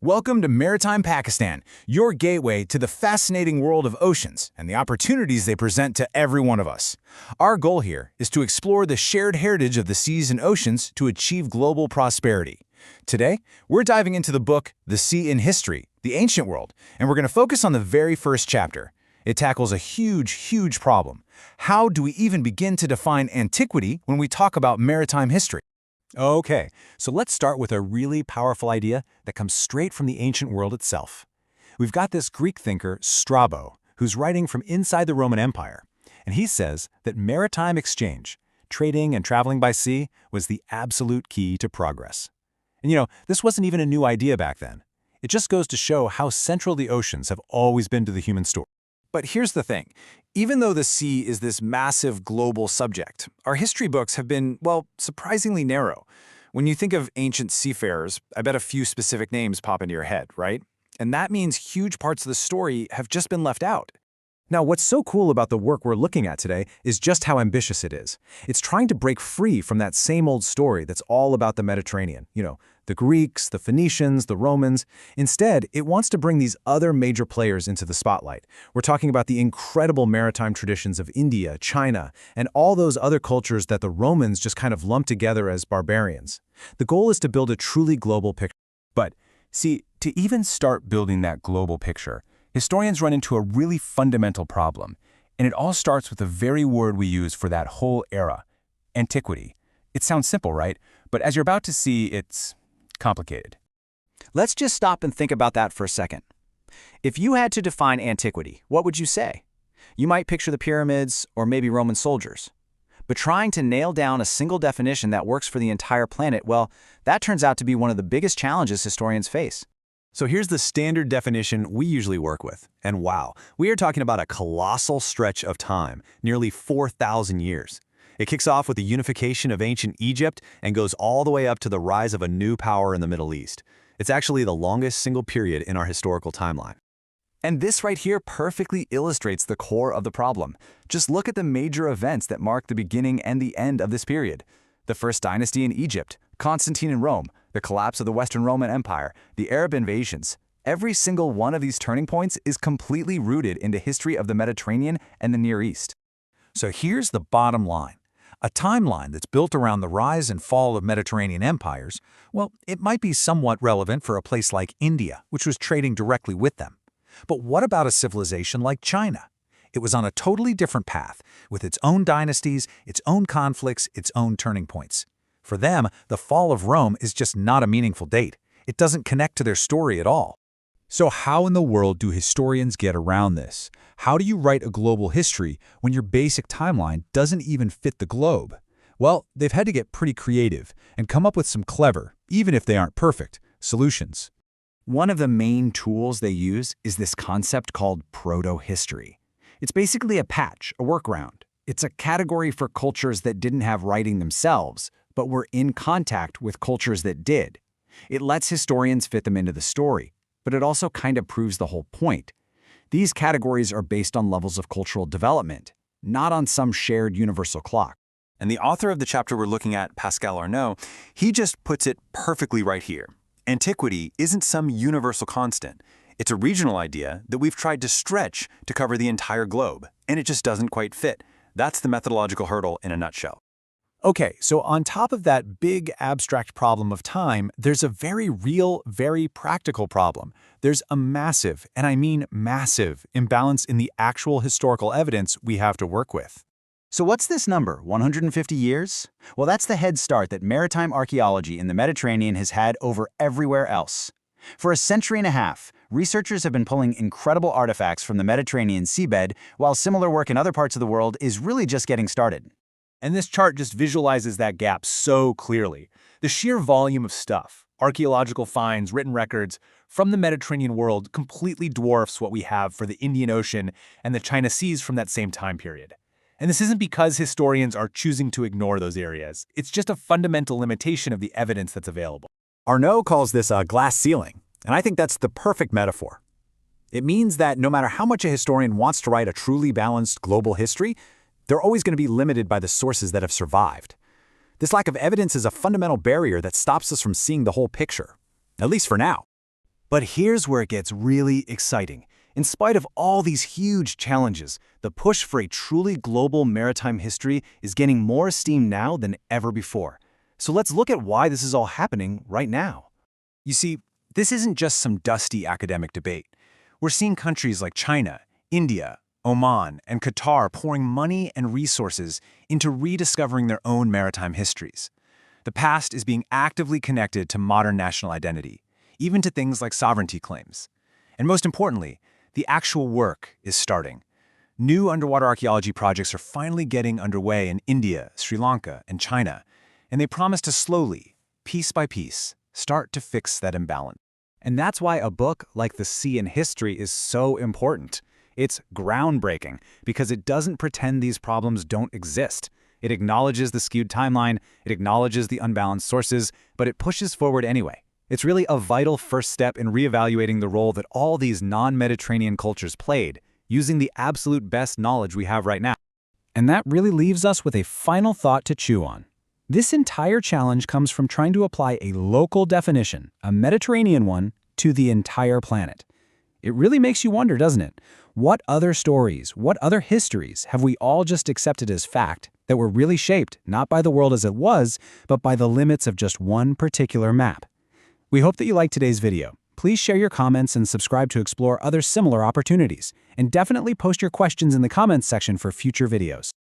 Welcome to Maritime Pakistan, your gateway to the fascinating world of oceans and the opportunities they present to every one of us. Our goal here is to explore the shared heritage of the seas and oceans to achieve global prosperity. Today, we're diving into the book, The Sea in History, the Ancient World, and we're going to focus on the very first chapter. It tackles a huge problem. How do we even begin to define antiquity when we talk about maritime history? Okay, so let's start with a really powerful idea that comes straight from the ancient world itself. We've got this Greek thinker, Strabo, who's writing from inside the Roman Empire, and he says that maritime exchange, trading and traveling by sea, was the absolute key to progress. And this wasn't even a new idea back then. It just goes to show how central the oceans have always been to the human story. But here's the thing. Even though the sea is this massive global subject, our history books have been, well, surprisingly narrow. When you think of ancient seafarers, I bet a few specific names pop into your head, right? And that means huge parts of the story have just been left out. Now, what's so cool about the work we're looking at today is just how ambitious it is. It's trying to break free from that same old story that's all about the Mediterranean. The Greeks, the Phoenicians, the Romans. Instead, it wants to bring these other major players into the spotlight. We're talking about the incredible maritime traditions of India, China, and all those other cultures that the Romans just kind of lumped together as barbarians. The goal is to build a truly global picture. But, see, to even start building that global picture, historians run into a really fundamental problem, and it all starts with the very word we use for that whole era, antiquity. It sounds simple, right? But as you're about to see, it's complicated. Let's just stop and think about that for a second. If you had to define antiquity, what would you say? You might picture the pyramids or maybe Roman soldiers. But trying to nail down a single definition that works for the entire planet, well, that turns out to be one of the biggest challenges historians face. So here's the standard definition we usually work with. And wow, we are talking about a colossal stretch of time, nearly 4,000 years. It kicks off with the unification of ancient Egypt and goes all the way up to the rise of a new power in the Middle East. It's actually the longest single period in our historical timeline. And this right here perfectly illustrates the core of the problem. Just look at the major events that mark the beginning and the end of this period. The first dynasty in Egypt, Constantine in Rome, the collapse of the Western Roman Empire, the Arab invasions. Every single one of these turning points is completely rooted in the history of the Mediterranean and the Near East. So here's the bottom line. A timeline that's built around the rise and fall of Mediterranean empires, well, it might be somewhat relevant for a place like India, which was trading directly with them. But what about a civilization like China? It was on a totally different path, with its own dynasties, its own conflicts, its own turning points. For them, the fall of Rome is just not a meaningful date. It doesn't connect to their story at all. So how in the world do historians get around this? How do you write a global history when your basic timeline doesn't even fit the globe? Well, they've had to get pretty creative and come up with some clever, even if they aren't perfect, solutions. One of the main tools they use is this concept called proto-history. It's basically a patch, a workaround. It's a category for cultures that didn't have writing themselves, but were in contact with cultures that did. It lets historians fit them into the story, but it also kind of proves the whole point. These categories are based on levels of cultural development, not on some shared universal clock. And the author of the chapter we're looking at, Pascal Arnaud, he just puts it perfectly right here. Antiquity isn't some universal constant. It's a regional idea that we've tried to stretch to cover the entire globe, and it just doesn't quite fit. That's the methodological hurdle in a nutshell. Okay, so on top of that big abstract problem of time, there's a very real, very practical problem. There's a massive, and I mean massive, imbalance in the actual historical evidence we have to work with. So what's this number, 150 years? Well, that's the head start that maritime archaeology in the Mediterranean has had over everywhere else. For a century and a half, researchers have been pulling incredible artifacts from the Mediterranean seabed, while similar work in other parts of the world is really just getting started. And this chart just visualizes that gap so clearly. The sheer volume of stuff, archaeological finds, written records, from the Mediterranean world completely dwarfs what we have for the Indian Ocean and the China Seas from that same time period. And this isn't because historians are choosing to ignore those areas. It's just a fundamental limitation of the evidence that's available. Arnaud calls this a glass ceiling, and I think that's the perfect metaphor. It means that no matter how much a historian wants to write a truly balanced global history, they're always going to be limited by the sources that have survived. This lack of evidence is a fundamental barrier that stops us from seeing the whole picture, at least for now. But here's where it gets really exciting. In spite of all these huge challenges, the push for a truly global maritime history is gaining more steam now than ever before. So let's look at why this is all happening right now. You see, this isn't just some dusty academic debate. We're seeing countries like China, India, Oman, and Qatar pouring money and resources into rediscovering their own maritime histories. The past is being actively connected to modern national identity, even to things like sovereignty claims. And most importantly, the actual work is starting. New underwater archaeology projects are finally getting underway in India, Sri Lanka, and China, and they promise to slowly, piece by piece, start to fix that imbalance. And that's why a book like The Sea in History is so important. It's groundbreaking because it doesn't pretend these problems don't exist. It acknowledges the skewed timeline, it acknowledges the unbalanced sources, but it pushes forward anyway. It's really a vital first step in reevaluating the role that all these non-Mediterranean cultures played, using the absolute best knowledge we have right now. And that really leaves us with a final thought to chew on. This entire challenge comes from trying to apply a local definition, a Mediterranean one, to the entire planet. It really makes you wonder, doesn't it? What other stories, what other histories have we all just accepted as fact that were really shaped not by the world as it was, but by the limits of just one particular map? We hope that you liked today's video. Please share your comments and subscribe to explore other similar opportunities. And definitely post your questions in the comments section for future videos.